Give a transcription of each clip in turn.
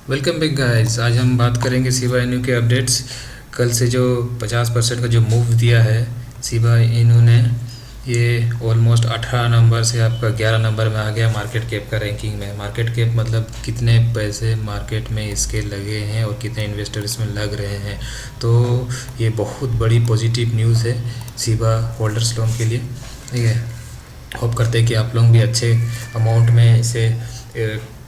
Welcome back guys. आज हम बात करेंगे शिबा इनू के अपडेट्स। कल से जो 50% का जो मूव दिया है शिबा इनू ने, ये ऑलमोस्ट 18 नंबर से आपका 11 नंबर में आ गया मार्केट कैप का रैंकिंग में। मार्केट कैप मतलब कितने पैसे मार्केट में इसके लगे हैं और कितने इन्वेस्टर इसमें लग रहे हैं। तो ये बहुत बड़ी पॉजिटिव न्यूज़ है शिबा होल्डर्स लोगों के लिए। ठीक है, होप करते हैं कि आप लोग भी अच्छे अमाउंट में इसे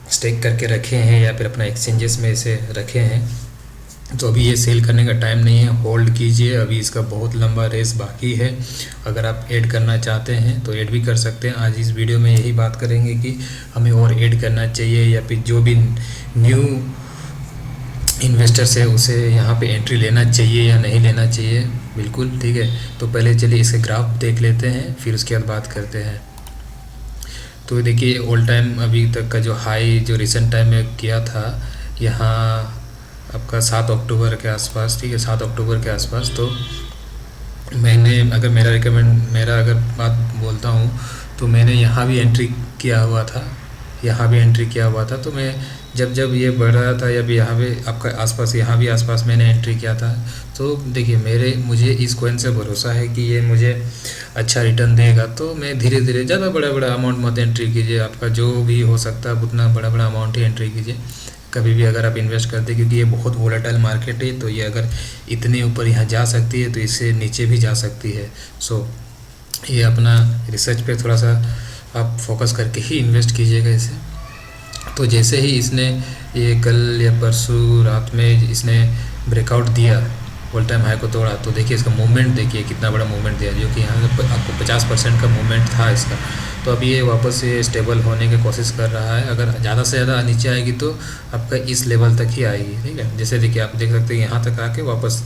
स्टेक करके रखे हैं या फिर अपना एक्सचेंजेस में इसे रखे हैं। तो अभी ये सेल करने का टाइम नहीं है, होल्ड कीजिए। अभी इसका बहुत लंबा रेस बाकी है। अगर आप ऐड करना चाहते हैं तो ऐड भी कर सकते हैं। आज इस वीडियो में यही बात करेंगे कि हमें और ऐड करना चाहिए या फिर जो भी न्यू इन्वेस्टर्स है उसे यहाँ पे एंट्री लेना चाहिए या नहीं लेना चाहिए। बिल्कुल ठीक है। तो पहले चलिए इसके ग्राफ देख लेते हैं, फिर उसके बाद बात करते हैं। तो देखिए ऑल टाइम अभी तक का जो हाई जो रिसेंट टाइम में किया था यहाँ आपका 7 अक्टूबर के आसपास। ठीक है, 7 अक्टूबर के आसपास। तो मैंने अगर मेरा अगर बात बोलता हूँ तो मैंने यहाँ भी एंट्री किया हुआ था, यहाँ भी एंट्री किया हुआ था। तो मैं जब ये बढ़ रहा था या भी यहाँ पे आपका आसपास, यहाँ भी आसपास मैंने एंट्री किया था। तो देखिए मुझे इस कॉइन से भरोसा है कि ये मुझे अच्छा रिटर्न देगा। तो मैं धीरे धीरे, ज़्यादा बड़ा अमाउंट मत एंट्री कीजिए। आपका जो भी हो सकता है उतना बड़ा अमाउंट ही एंट्री कीजिए कभी भी अगर आप इन्वेस्ट करते हैं, क्योंकि ये बहुत वोलेटाइल मार्केट है। तो ये अगर इतने ऊपर यहाँ जा सकती है तो इससे नीचे भी जा सकती है। सो ये अपना रिसर्च पे थोड़ा सा आप फोकस करके ही इन्वेस्ट कीजिएगा इसे। तो जैसे ही इसने ये कल या परसों रात में इसने ब्रेकआउट दिया, ऑल टाइम हाई को तोड़ा, तो देखिए इसका मूवमेंट देखिए कितना बड़ा मूवमेंट दिया, जो कि यहाँ पे आपको 50% का मूवमेंट था इसका। तो अभी ये वापस से स्टेबल होने की कोशिश कर रहा है। अगर ज़्यादा से ज़्यादा नीचे आएगी तो आपका इस लेवल तक ही आएगी। ठीक है, जैसे देखिए आप देख सकते हैं यहाँ तक आके वापस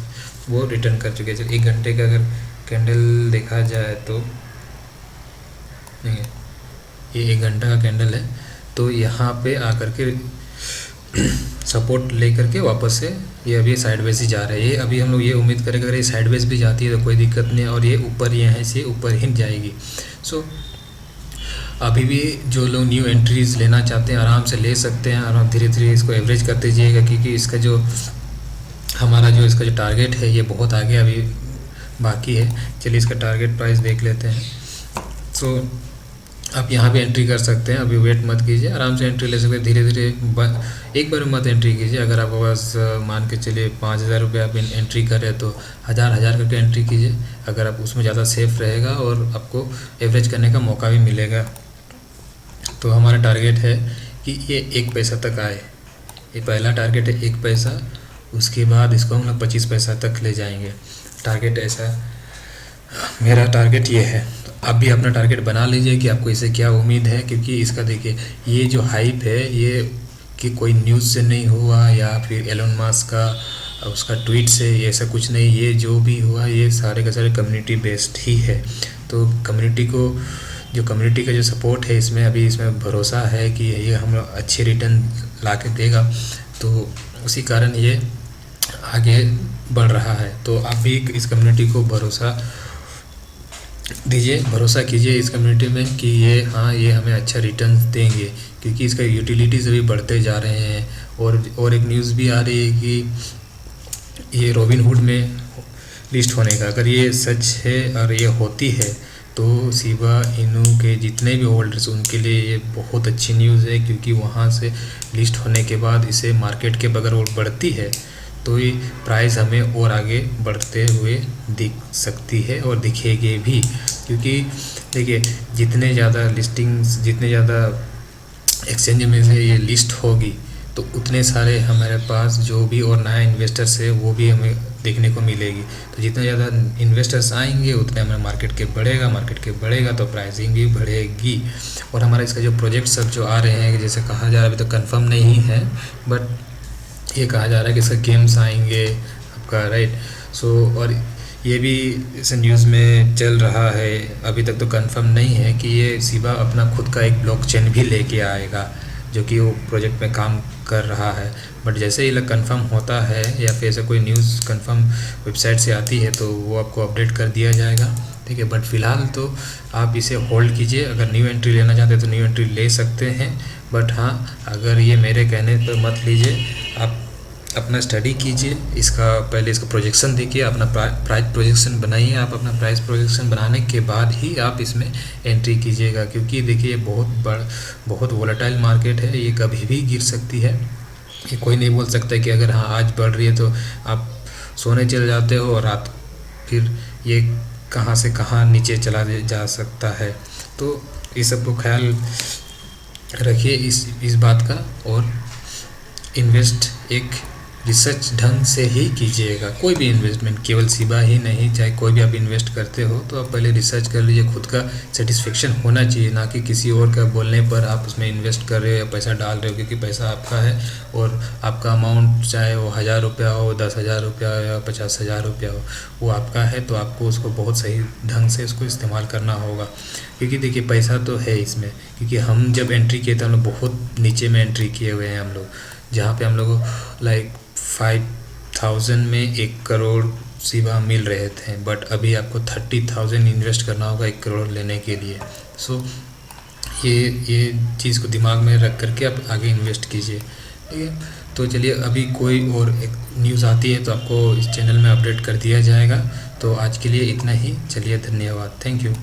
वो रिटर्न कर चुके हैं। चलिए 1 घंटे का अगर कैंडल देखा जाए तो नहीं है, ये 1 घंटा का कैंडल है। तो यहाँ पे आकर के सपोर्ट लेकर के वापस से ये अभी साइडवेज ही जा रहा है। ये अभी हम लोग ये उम्मीद करें अगर ये साइडवेज भी जाती है तो कोई दिक्कत नहीं है, और ये ऊपर यहाँ से ऊपर ही जाएगी। सो अभी भी जो लोग न्यू एंट्रीज लेना चाहते हैं आराम से ले सकते हैं, और आप धीरे धीरे इसको एवरेज करते जाइएगा, क्योंकि इसका जो इसका जो टारगेट है ये बहुत आगे अभी बाकी है। चलिए इसका टारगेट प्राइस देख लेते हैं। सो आप यहाँ भी एंट्री कर सकते हैं, अभी वेट मत कीजिए, आराम से एंट्री ले सकते हैं। धीरे धीरे एक बार में मत एंट्री कीजिए। अगर आपके पास मान के चलिए 5,000 रुपये आप एंट्री करें तो हज़ार करके एंट्री कीजिए। अगर आप उसमें ज़्यादा सेफ रहेगा और आपको एवरेज करने का मौका भी मिलेगा। तो हमारा टारगेट है कि ये 1 पैसा तक आए। ये पहला टारगेट है 1 पैसा, उसके बाद इसको हम लोग 25 पैसा तक ले जाएंगे। टारगेट ऐसा मेरा टारगेट ये है। तो आप भी अपना टारगेट बना लीजिए कि आपको इससे क्या उम्मीद है, क्योंकि इसका देखिए ये जो हाइप है ये कि कोई न्यूज़ से नहीं हुआ या फिर एलोन मस्क का उसका ट्वीट से, ये ऐसा कुछ नहीं। ये जो भी हुआ ये सारे का सारे कम्युनिटी बेस्ड ही है। तो कम्युनिटी का जो सपोर्ट है इसमें अभी इसमें भरोसा है कि ये हम अच्छे रिटर्न ला के देगा। तो उसी कारण ये आगे बढ़ रहा है। तो आप भी इस कम्युनिटी को भरोसा दीजिए, भरोसा कीजिए इस कम्युनिटी में कि ये हमें अच्छा रिटर्न देंगे, क्योंकि इसका यूटिलिटीज़ अभी बढ़ते जा रहे हैं। और एक न्यूज़ भी आ रही है कि ये रॉबिनहुड में लिस्ट होने का, अगर ये सच है और ये होती है तो शिबा इनू के जितने भी होल्डर्स उनके लिए ये बहुत अच्छी न्यूज़ है, क्योंकि वहाँ से लिस्ट होने के बाद इसे मार्केट के बगैर और बढ़ती है तो ये प्राइस हमें और आगे बढ़ते हुए दिख सकती है और दिखेगी भी। क्योंकि देखिए जितने ज़्यादा एक्सचेंज में से ये लिस्ट होगी तो उतने सारे हमारे पास जो भी और नया इन्वेस्टर्स है वो भी हमें देखने को मिलेगी। तो जितने ज़्यादा इन्वेस्टर्स आएंगे उतने हमारा मार्केट के बढ़ेगा तो प्राइसिंग भी बढ़ेगी। और हमारा इसका जो प्रोजेक्ट सब जो आ रहे हैं, जैसे कहा जा रहा है अभी तो कंफर्म नहीं है, बट ये कहा जा रहा है कि इसका गेम्स आएंगे आपका, राइट। सो और ये भी इस न्यूज़ में चल रहा है, अभी तक तो कंफर्म नहीं है कि ये शिबा अपना खुद का एक ब्लॉकचेन भी लेके आएगा, जो कि वो प्रोजेक्ट में काम कर रहा है। बट जैसे ही कंफर्म होता है या फिर ऐसे कोई न्यूज़ कंफर्म वेबसाइट से आती है तो वो आपको अपडेट कर दिया जाएगा। ठीक है, बट फ़िलहाल तो आप इसे होल्ड कीजिए। अगर न्यू एंट्री लेना चाहते हैं तो न्यू एंट्री ले सकते हैं, बट हाँ अगर ये मेरे कहने पर मत लीजिए। आप अपना स्टडी कीजिए, इसका पहले इसका प्रोजेक्शन देखिए, अपना प्राइस प्रोजेक्शन बनाइए। आप अपना प्राइस प्रोजेक्शन बनाने के बाद ही आप इसमें एंट्री कीजिएगा, क्योंकि देखिए बहुत वोलेटाइल मार्केट है, ये कभी भी गिर सकती है। ये कोई नहीं बोल सकता कि अगर हाँ आज बढ़ रही है तो आप सोने चले जाते हो और रात फिर ये कहाँ से कहाँ नीचे चला जा सकता है। तो इस सब को ख्याल रखिए इस बात का, और इन्वेस्ट एक रिसर्च ढंग से ही कीजिएगा। कोई भी इन्वेस्टमेंट, केवल शिबा ही नहीं, चाहे कोई भी आप इन्वेस्ट करते हो तो आप पहले रिसर्च कर लीजिए। खुद का सेटिस्फेक्शन होना चाहिए, ना कि किसी और का बोलने पर आप उसमें इन्वेस्ट कर रहे हो या पैसा डाल रहे हो, क्योंकि पैसा आपका है और आपका अमाउंट चाहे वो 1000 रुपया हो, 10,000 रुपया हो या 50,000 रुपया हो, वो आपका है। तो आपको उसको बहुत सही ढंग से उसको इस्तेमाल करना होगा, क्योंकि देखिए पैसा तो है इसमें। क्योंकि हम जब एंट्री किए थे हम लोग बहुत नीचे में एंट्री किए हुए हैं हम लोग, जहाँ पे हम लोग लाइक 5000 में 1 करोड़ शिबा मिल रहे थे, बट अभी आपको 30,000 इन्वेस्ट करना होगा 1 करोड़ लेने के लिए। सो ये चीज़ को दिमाग में रख करके आप आगे इन्वेस्ट कीजिए, ठीक है। तो चलिए, अभी कोई और एक न्यूज़ आती है तो आपको इस चैनल में अपडेट कर दिया जाएगा। तो आज के लिए इतना ही, चलिए धन्यवाद, थैंक यू।